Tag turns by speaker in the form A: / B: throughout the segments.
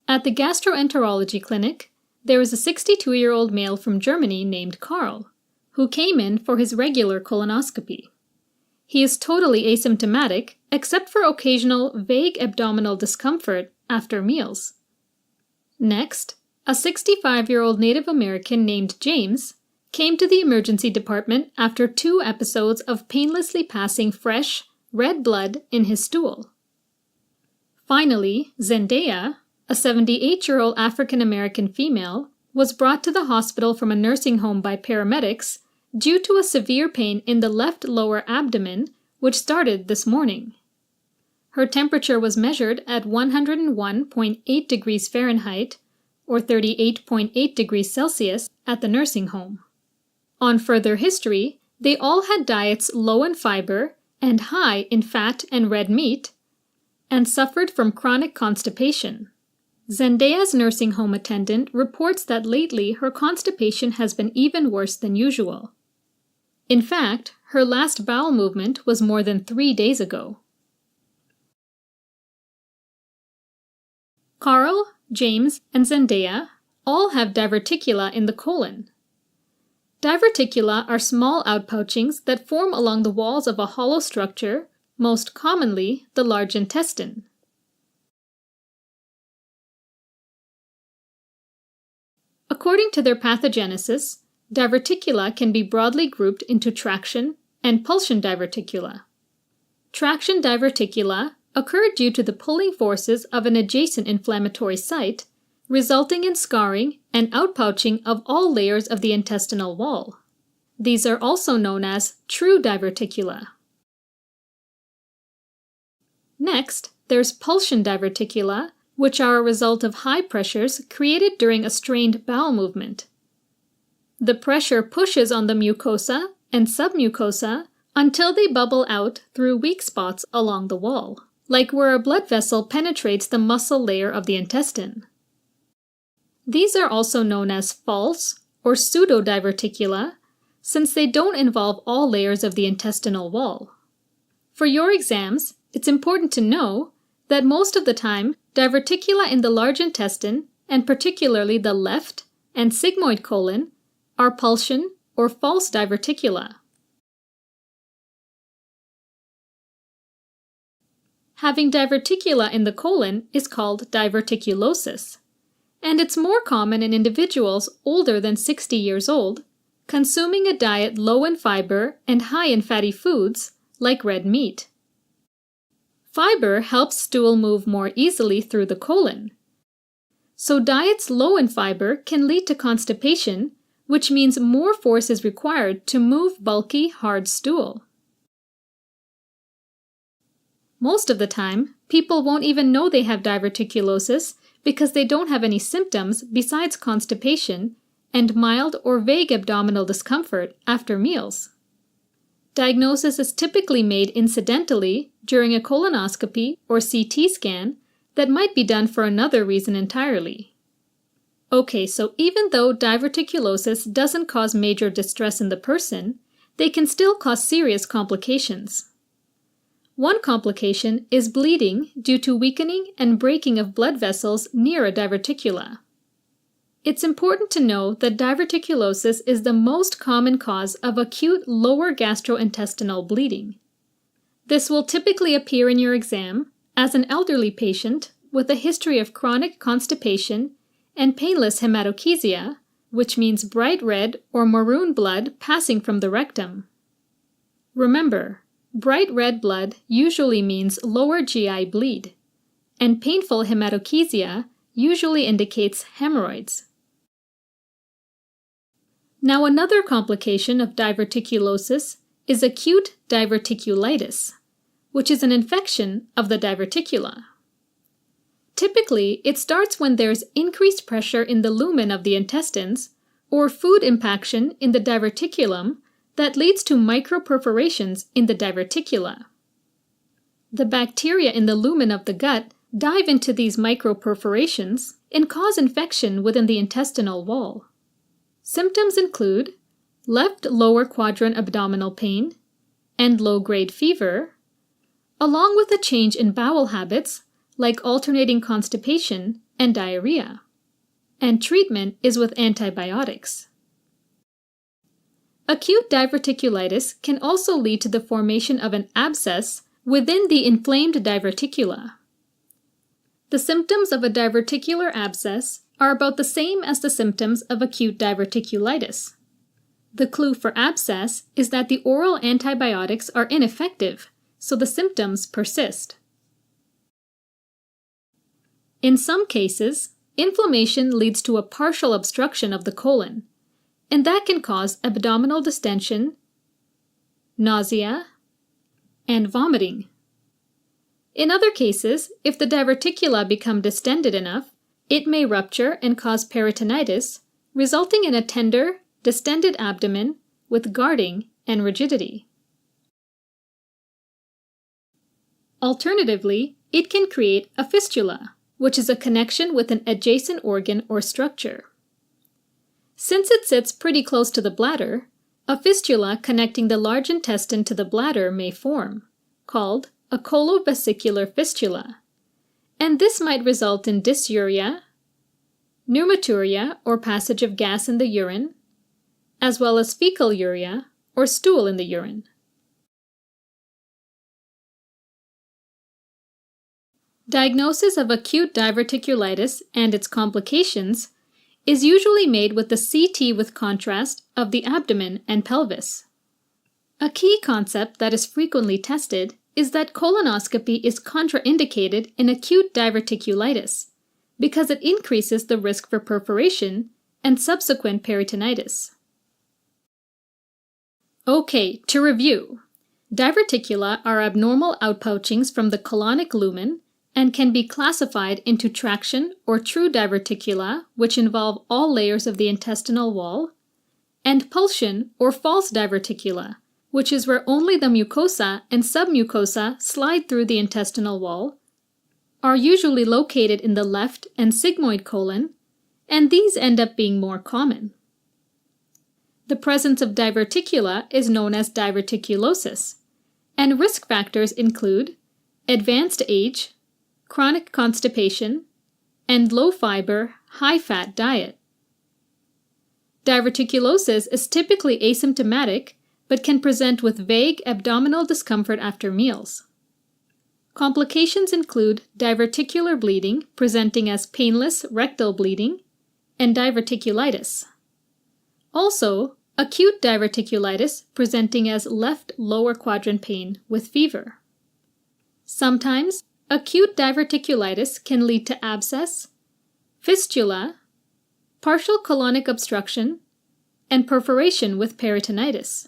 A: At the gastroenterology clinic, there is a 62-year-old male from Germany named Karl, who came in for his regular colonoscopy. He is totally asymptomatic, except for occasional vague abdominal discomfort after meals. Next, a 65-year-old Native American named James came to the emergency department after 2 episodes of painlessly passing fresh, red blood in his stool. Finally, Zendaya, a 78-year-old African-American female, was brought to the hospital from a nursing home by paramedics due to a severe pain in the left lower abdomen, which started this morning. Her temperature was measured at 101.8 degrees Fahrenheit, or 38.8 degrees Celsius, at the nursing home. On further history, they all had diets low in fiber and high in fat and red meat, and suffered from chronic constipation. Zendaya's nursing home attendant reports that lately her constipation has been even worse than usual. In fact, her last bowel movement was more than 3 days ago. Karl, James, and Zendaya all have diverticula in the colon. Diverticula are small outpouchings that form along the walls of a hollow structure, most commonly the large intestine. According to their pathogenesis, diverticula can be broadly grouped into traction and pulsion diverticula. Traction diverticula occur due to the pulling forces of an adjacent inflammatory site, resulting in scarring and outpouching of all layers of the intestinal wall. These are also known as true diverticula. Next, there's pulsion diverticula, which are a result of high pressures created during a strained bowel movement. The pressure pushes on the mucosa and submucosa until they bubble out through weak spots along the wall, like where a blood vessel penetrates the muscle layer of the intestine. These are also known as false or pseudo-diverticula, since they don't involve all layers of the intestinal wall. For your exams, it's important to know that most of the time, diverticula in the large intestine, and particularly the left and sigmoid colon, are pulsion or false diverticula. Having diverticula in the colon is called diverticulosis, and it's more common in individuals older than 60 years old, consuming a diet low in fiber and high in fatty foods, like red meat. Fiber helps stool move more easily through the colon. So diets low in fiber can lead to constipation, which means more force is required to move bulky, hard stool. Most of the time, people won't even know they have diverticulosis because they don't have any symptoms besides constipation and mild or vague abdominal discomfort after meals. Diagnosis is typically made incidentally during a colonoscopy or CT scan that might be done for another reason entirely. Okay, so even though diverticulosis doesn't cause major distress in the person, they can still cause serious complications. One complication is bleeding due to weakening and breaking of blood vessels near a diverticula. It's important to know that diverticulosis is the most common cause of acute lower gastrointestinal bleeding. This will typically appear in your exam as an elderly patient with a history of chronic constipation and painless hematochezia, which means bright red or maroon blood passing from the rectum. Remember, bright red blood usually means lower GI bleed, and painful hematochezia usually indicates hemorrhoids. Now, another complication of diverticulosis is acute diverticulitis, which is an infection of the diverticula. Typically, it starts when there's increased pressure in the lumen of the intestines or food impaction in the diverticulum that leads to microperforations in the diverticula. The bacteria in the lumen of the gut dive into these microperforations and cause infection within the intestinal wall. Symptoms include left lower quadrant abdominal pain and low-grade fever, along with a change in bowel habits like alternating constipation and diarrhea, and treatment is with antibiotics. Acute diverticulitis can also lead to the formation of an abscess within the inflamed diverticula. The symptoms of a diverticular abscess are about the same as the symptoms of acute diverticulitis. The clue for abscess is that the oral antibiotics are ineffective, so the symptoms persist. In some cases, inflammation leads to a partial obstruction of the colon, and that can cause abdominal distension, nausea, and vomiting. In other cases, if the diverticula become distended enough, it may rupture and cause peritonitis, resulting in a tender, distended abdomen with guarding and rigidity. Alternatively, it can create a fistula, which is a connection with an adjacent organ or structure. Since it sits pretty close to the bladder, a fistula connecting the large intestine to the bladder may form, called a colovesicular fistula, and this might result in dysuria, pneumaturia or passage of gas in the urine, as well as fecal uria or stool in the urine. Diagnosis of acute diverticulitis and its complications is usually made with the CT with contrast of the abdomen and pelvis. A key concept that is frequently tested is that colonoscopy is contraindicated in acute diverticulitis because it increases the risk for perforation and subsequent peritonitis. Okay, to review. Diverticula are abnormal outpouchings from the colonic lumen and can be classified into traction or true diverticula, which involve all layers of the intestinal wall, and pulsion or false diverticula, which is where only the mucosa and submucosa slide through the intestinal wall, are usually located in the left and sigmoid colon, and these end up being more common. The presence of diverticula is known as diverticulosis, and risk factors include advanced age, chronic constipation, and low-fiber, high-fat diet. Diverticulosis is typically asymptomatic but can present with vague abdominal discomfort after meals. Complications include diverticular bleeding presenting as painless rectal bleeding and diverticulitis. Also, acute diverticulitis presenting as left lower quadrant pain with fever. Sometimes, acute diverticulitis can lead to abscess, fistula, partial colonic obstruction, and perforation with peritonitis.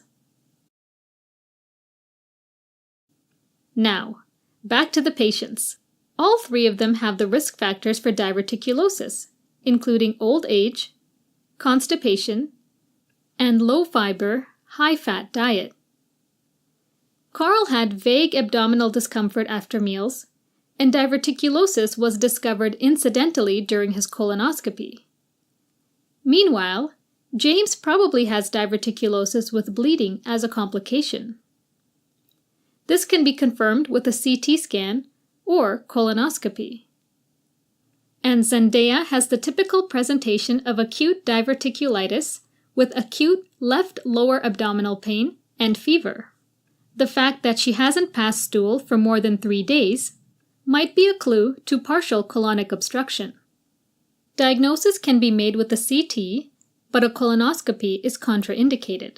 A: Now, back to the patients. All three of them have the risk factors for diverticulosis, including old age, constipation, and low-fiber, high-fat diet. Carl had vague abdominal discomfort after meals, and diverticulosis was discovered incidentally during his colonoscopy. Meanwhile, James probably has diverticulosis with bleeding as a complication. This can be confirmed with a CT scan or colonoscopy. And Zendaya has the typical presentation of acute diverticulitis with acute left lower abdominal pain and fever. The fact that she hasn't passed stool for more than 3 days might be a clue to partial colonic obstruction. Diagnosis can be made with a CT, but a colonoscopy is contraindicated.